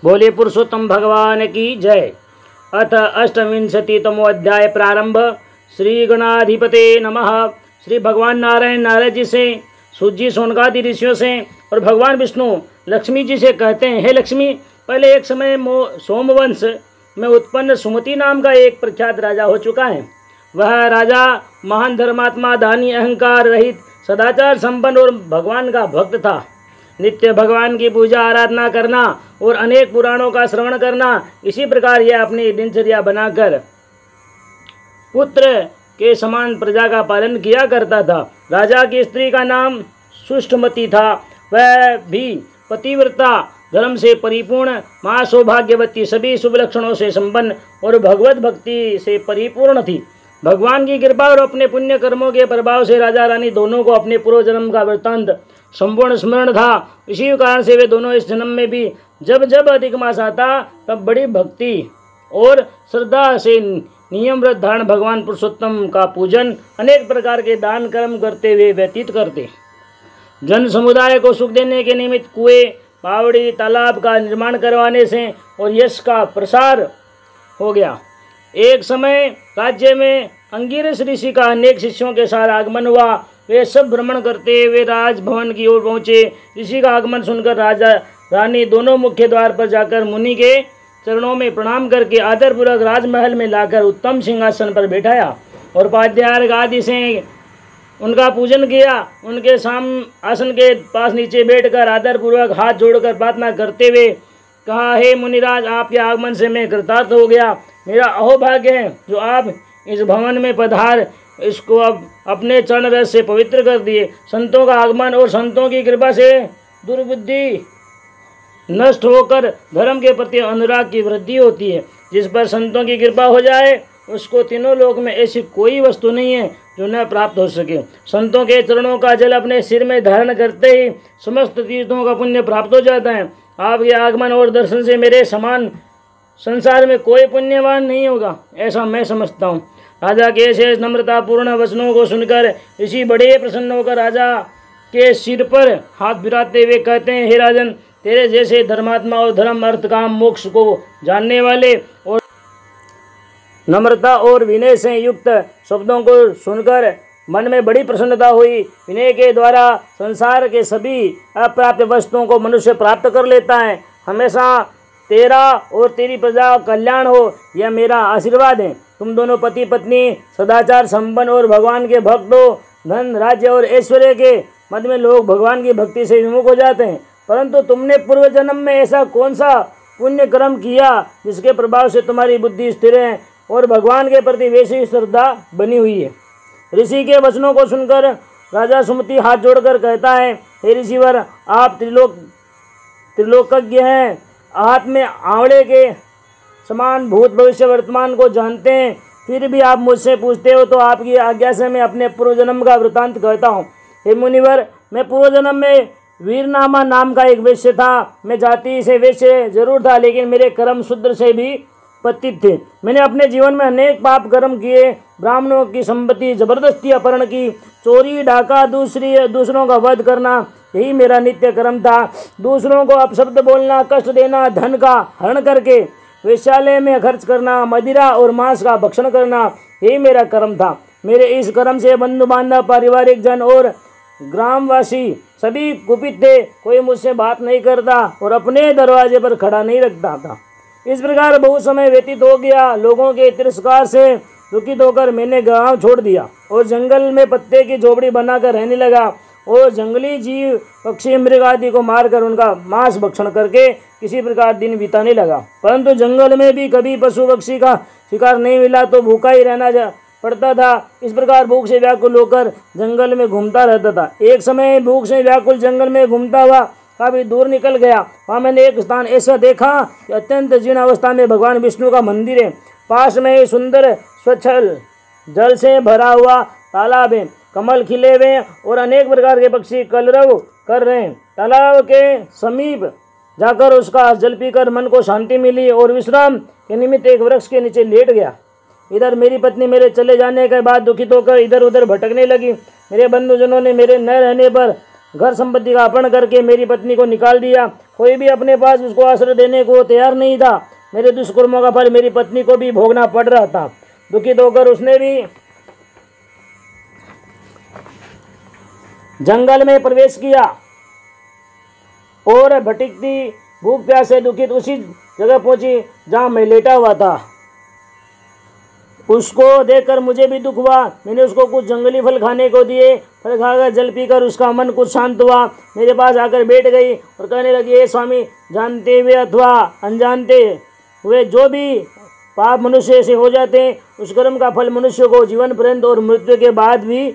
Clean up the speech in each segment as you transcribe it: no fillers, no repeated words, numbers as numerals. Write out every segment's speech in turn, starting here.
बोले पुरुषोत्तम भगवान की जय। अथ अष्टविंशतितमो अध्याय प्रारंभ। श्री गणाधिपते नमः। श्री भगवान नारायण नारद जी से, सूत जी सोनकादि ऋषियों से और भगवान विष्णु लक्ष्मी जी से कहते हैं, हे लक्ष्मी, पहले एक समय सोमवंश में उत्पन्न सुमति नाम का एक प्रख्यात राजा हो चुका है। वह राजा महान धर्मात्मा, दानी, अहंकार रहित, सदाचार संपन्न और भगवान का भक्त था। नित्य भगवान की पूजा आराधना करना और अनेक पुराणों का श्रवण करना, इसी प्रकार यह अपनी दिनचर्या बनाकर पुत्र के समान प्रजा का पालन किया करता था। राजा की स्त्री का नाम सुष्टमती था। वह भी पतिव्रता, धर्म से परिपूर्ण, महासौभाग्यवती, सभी शुभ लक्षणों से संपन्न और भगवत भक्ति से परिपूर्ण थी। भगवान की कृपा और अपने पुण्य कर्मों के प्रभाव से राजा रानी दोनों को अपने पूर्व जन्म का वृत्तांत संपूर्ण स्मरण था। इसी कारण से वे दोनों इस जन्म में भी जब जब अधिक मास आता तब बड़ी भक्ति और श्रद्धा से नियम व्रत धारण, भगवान पुरुषोत्तम का पूजन, अनेक प्रकार के दान कर्म करते हुए व्यतीत करते। जन समुदाय को सुख देने के निमित्त कुएं, बावड़ी, तालाब का निर्माण करवाने से और यश का प्रसार हो गया। एक समय राज्य में अंगिरस ऋषि का अनेक शिष्यों के साथ आगमन हुआ। वे सब भ्रमण करते हुए राजभवन की ओर पहुँचे। ऋषि का आगमन सुनकर राजा रानी दोनों मुख्य द्वार पर जाकर मुनि के चरणों में प्रणाम करके आदरपूर्वक राजमहल में लाकर उत्तम सिंहासन पर बैठाया और पाद्यार्घ आदि से उनका पूजन किया। उनके आसन के पास नीचे बैठकर आदरपूर्वक हाथ जोड़कर प्रार्थना करते हुए कहा, हे मुनिराज, आपके आगमन से मैं कृतार्थ हो गया। मेरा अहोभाग्य है जो आप इस भवन में पधार इसको अब अपने चरण रस से पवित्र कर दिए। संतों का आगमन और संतों की कृपा से दुर्बुद्धि नष्ट होकर धर्म के प्रति अनुराग की वृद्धि होती है। जिस पर संतों की कृपा हो जाए उसको तीनों लोक में ऐसी कोई वस्तु नहीं है जो न प्राप्त हो सके। संतों के चरणों का जल अपने सिर में धारण करते ही समस्त तीर्थों का पुण्य प्राप्त हो जाता है। आपके आगमन और दर्शन से मेरे समान संसार में कोई पुण्यवान नहीं होगा, ऐसा मैं समझता हूँ। राजा के शेष नम्रतापूर्ण वचनों को सुनकर ऋषि बड़े प्रसन्न होकर राजा के सिर पर हाथ फिराते हुए कहते हैं, हे राजन, तेरे जैसे धर्मात्मा और धर्म, अर्थ, काम, मोक्ष को जानने वाले और नम्रता और विनय से युक्त शब्दों को सुनकर मन में बड़ी प्रसन्नता हुई। विनय के द्वारा संसार के सभी अप्राप्त वस्तुओं को मनुष्य प्राप्त कर लेता है। हमेशा तेरा और तेरी प्रजा का कल्याण हो, यह मेरा आशीर्वाद है। तुम दोनों पति पत्नी सदाचार संपन्न और भगवान के भक्त हो। धन, राज्य और ऐश्वर्य के मध्य में लोग भगवान की भक्ति से विमुख हो जाते हैं, परंतु तुमने पूर्व जन्म में ऐसा कौन सा पुण्य कर्म किया जिसके प्रभाव से तुम्हारी बुद्धि स्थिर है और भगवान के प्रति वैसी श्रद्धा बनी हुई है। ऋषि के वचनों को सुनकर राजा सुमति हाथ जोड़कर कहता है, हे ऋषिवर, आप त्रिलोकज्ञ हैं, हाथ में आंवले के समान भूत भविष्य वर्तमान को जानते हैं, फिर भी आप मुझसे पूछते हो, तो आपकी आज्ञा से मैं अपने पूर्व जन्म का वृतांत कहता हूँ। हे मुनिवर, मैं पूर्व जन्म में वीरनामा नाम का एक वैश्य था। मैं जाति से वैश्य जरूर था, लेकिन मेरे कर्म शूद्र से भी पतित थे। मैंने अपने जीवन में अनेक पाप कर्म किए। ब्राह्मणों की संपत्ति जबरदस्ती अपहरण की, चोरी, डाका, दूसरों का वध करना, यही मेरा नित्य कर्म था। दूसरों को अपशब्द बोलना, कष्ट देना, धन का हरण करके वेश्यालय में खर्च करना, मदिरा और मांस का भक्षण करना, यही मेरा कर्म था। मेरे इस कर्म से बंधु बांधव, पारिवारिक जन और ग्रामवासी सभी कुपित थे। कोई मुझसे बात नहीं करता और अपने दरवाजे पर खड़ा नहीं रखता था। इस प्रकार बहुत समय व्यतीत हो गया। लोगों के तिरस्कार से दुखित होकर मैंने गांव छोड़ दिया और जंगल में पत्ते की झोपड़ी बनाकर रहने लगा और जंगली जीव, पक्षी, मृग आदि को मारकर उनका मांस भक्षण करके किसी प्रकार दिन बिताने लगा। परंतु जंगल में भी कभी पशु पक्षी का शिकार नहीं मिला तो भूखा ही रहना पड़ता था। इस प्रकार भूख से व्याकुल होकर जंगल में घूमता रहता था। एक समय भूख से व्याकुल जंगल में घूमता हुआ काफी दूर निकल गया। वहाँ मैंने एक स्थान ऐसा देखा कि अत्यंत जीर्ण अवस्था में भगवान विष्णु का मंदिर है। पास में ही सुंदर स्वच्छ जल से भरा हुआ तालाब है। कमल खिले हुए और अनेक प्रकार के पक्षी कलरव कर रहे हैं। तालाब के समीप जाकर उसका जल पीकर मन को शांति मिली और विश्राम के निमित्त एक वृक्ष के नीचे लेट गया। इधर मेरी पत्नी मेरे चले जाने के बाद दुखित होकर इधर उधर भटकने लगी। मेरे बंधुजनों ने मेरे न रहने पर घर संपत्ति का अपहरण करके मेरी पत्नी को निकाल दिया। कोई भी अपने पास उसको आश्रय देने को तैयार नहीं था। मेरे दुष्कर्मों का फल मेरी पत्नी को भी भोगना पड़ रहा था। दुखित होकर उसने भी जंगल में प्रवेश किया और भटकती भूख प्यास से दुखित उसी जगह पहुंची जहां मैं लेटा हुआ था। उसको देखकर मुझे भी दुख हुआ। मैंने उसको कुछ जंगली फल खाने को दिए। फल खाकर जल पीकर उसका मन कुछ शांत हुआ। मेरे पास आकर बैठ गई और कहने लगी, हे स्वामी, जानते हुए अथवा अनजानते हुए जो भी पाप मनुष्य से हो जाते हैं, उस कर्म का फल मनुष्य को जीवन पर्यंत और मृत्यु के बाद भी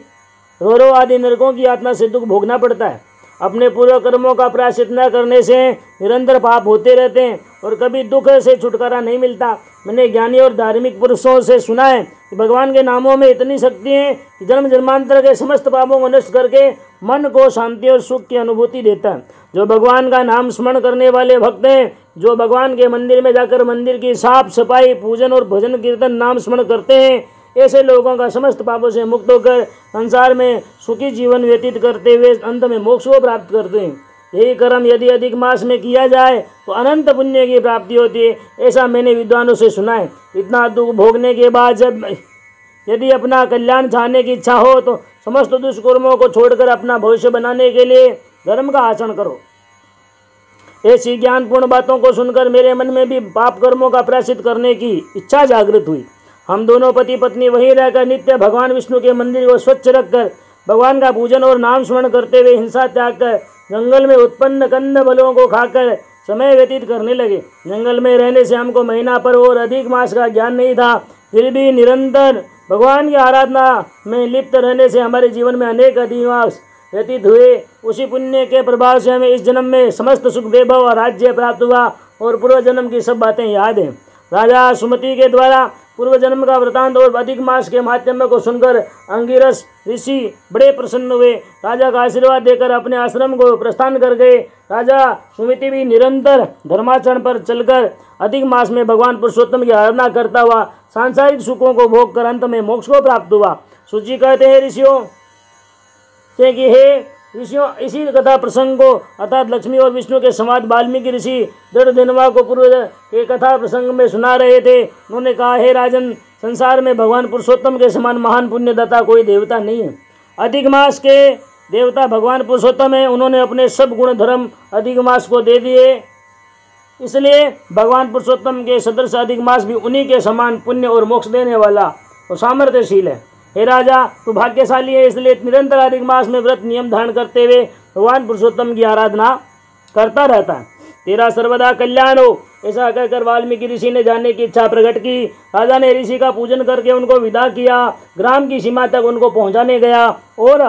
रोरो आदि नरकों की यातना से दुख भोगना पड़ता है। अपने पूर्व कर्मों का प्रायश्चित न करने से निरंतर पाप होते रहते हैं और कभी दुख से छुटकारा नहीं मिलता। मैंने ज्ञानी और धार्मिक पुरुषों से सुना है कि भगवान के नामों में इतनी शक्ति है कि जन्म जन्मांतर के समस्त पापों को नष्ट करके मन को शांति और सुख की अनुभूति देता है। जो भगवान का नाम स्मरण करने वाले भक्त हैं, जो भगवान के मंदिर में जाकर मंदिर की साफ सफाई, पूजन और भजन कीर्तन नाम स्मरण करते हैं, ऐसे लोगों का समस्त पापों से मुक्त होकर संसार में सुखी जीवन व्यतीत करते हुए अंत में मोक्ष को प्राप्त करते हैं। यही कर्म यदि अधिक मास में किया जाए तो अनंत पुण्य की प्राप्ति होती है, ऐसा मैंने विद्वानों से सुना है। इतना दुख भोगने के बाद जब यदि अपना कल्याण चाहने की इच्छा हो तो समस्त दुष्कर्मों को छोड़कर अपना भविष्य बनाने के लिए धर्म का आचरण करो। ऐसी ज्ञानपूर्ण बातों को सुनकर मेरे मन में भी पाप कर्मों का प्रायश्चित करने की इच्छा जागृत हुई। हम दोनों पति पत्नी वहीं रहकर नित्य भगवान विष्णु के मंदिर को स्वच्छ रखकर भगवान का पूजन और नाम स्मरण करते हुए हिंसा त्याग कर जंगल में उत्पन्न कंद फलों को खाकर समय व्यतीत करने लगे। जंगल में रहने से हमको महीना पर और अधिक मास का ज्ञान नहीं था, फिर भी निरंतर भगवान की आराधना में लिप्त रहने से हमारे जीवन में अनेक अधिक मास व्यतीत हुए। उसी पुण्य के प्रभाव से हमें इस जन्म में समस्त सुख वैभव और राज्य प्राप्त हुआ और पूर्व जन्म की सब बातें याद हैं। राजा सुमति के द्वारा पूर्व जन्म का वृतांत और अधिक मास के माध्यम को सुनकर अंगिरस ऋषि बड़े प्रसन्न हुए। राजा का आशीर्वाद देकर अपने आश्रम को प्रस्थान कर गए। राजा सुमति भी निरंतर धर्माचरण पर चलकर अधिक मास में भगवान पुरुषोत्तम की आराधना करता हुआ सांसारिक सुखों को भोग कर अंत में मोक्ष को प्राप्त हुआ। सूची कहते हैं ऋषियों से कि हे ऋषियों, इसी कथा प्रसंग को अर्थात लक्ष्मी और विष्णु के संवाद वाल्मीकि ऋषि दृढ़ दिनवा को पूर्व के कथा प्रसंग में सुना रहे थे। उन्होंने कहा, हे राजन, संसार में भगवान पुरुषोत्तम के समान महान पुण्यदाता कोई देवता नहीं है। अधिक मास के देवता भगवान पुरुषोत्तम है। उन्होंने अपने सब गुण धर्म अधिक मास को दे दिए, इसलिए भगवान पुरुषोत्तम के सदृश अधिक मास भी उन्हीं के समान पुण्य और मोक्ष देने वाला और सामर्थ्यशील है। हे राजा, तू भाग्यशाली है, इसलिए निरंतर अधिक मास में व्रत नियम धारण करते हुए भगवान पुरुषोत्तम की आराधना करता रहता है। तेरा सर्वदा कल्याण हो। ऐसा कहकर वाल्मीकि ऋषि ने जानने की इच्छा प्रकट की। राजा ने ऋषि का पूजन करके उनको विदा किया। ग्राम की सीमा तक उनको पहुंचाने गया और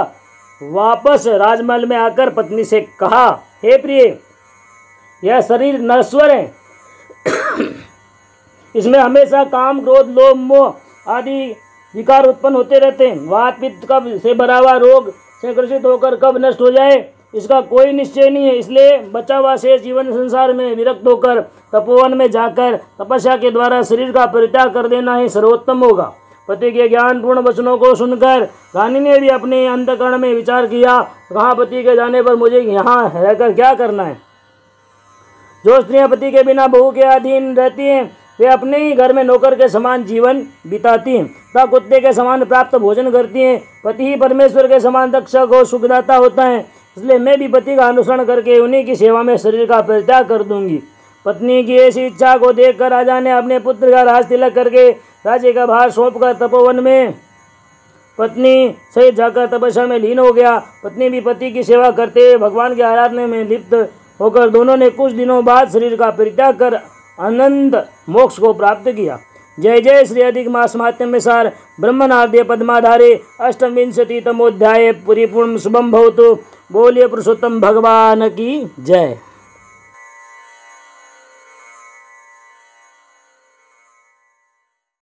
वापस राजमहल में आकर पत्नी से कहा, हे प्रिय, यह शरीर नश्वर है। इसमें हमेशा काम, क्रोध, लोभ, मोह आदि विकार उत्पन्न होते रहते हैं। वात पित्त कब से भरा हुआ रोग से ग्रसित होकर कब नष्ट हो जाए, इसका कोई निश्चय नहीं है। इसलिए बचा हुआ से जीवन संसार में विरक्त होकर तपोवन में जाकर तपस्या के द्वारा शरीर का परित्याग कर देना ही सर्वोत्तम होगा। पति के ज्ञानपूर्ण वचनों को सुनकर रानी ने भी अपने अंतःकरण में विचार किया, कहाँ पति के जाने पर मुझे यहाँ रहकर क्या करना है। जो स्त्रियाँ पति के बिना बहू के अधीन रहती हैं, वे अपने ही घर में नौकर के समान जीवन बिताती हैं तथा कुत्ते के समान प्राप्त भोजन करती हैं। पति ही परमेश्वर के समान रक्षक और सुखदाता होता है, इसलिए मैं भी पति का अनुसरण करके उन्हीं की सेवा में शरीर का परित्याग कर दूंगी। पत्नी की ऐसी इच्छा को देखकर राजा ने अपने पुत्र का राज तिलक करके राज्य का भार सौंपकर तपोवन में पत्नी सहित जाकर तपस्या में लीन हो गया। पत्नी भी पति की सेवा करते हुए भगवान की आराधना में लिप्त होकर दोनों ने कुछ दिनों बाद शरीर का परित्याग कर अनंत मोक्ष को प्राप्त किया। जय जय श्री अधिक मास महात्म्य सार ब्रह्मनाद्य पद्माधारे अष्टविंशतितमोध्याय परिपूर्ण शुभम भवतु। बोलिए पुरुषोत्तम भगवान की जय।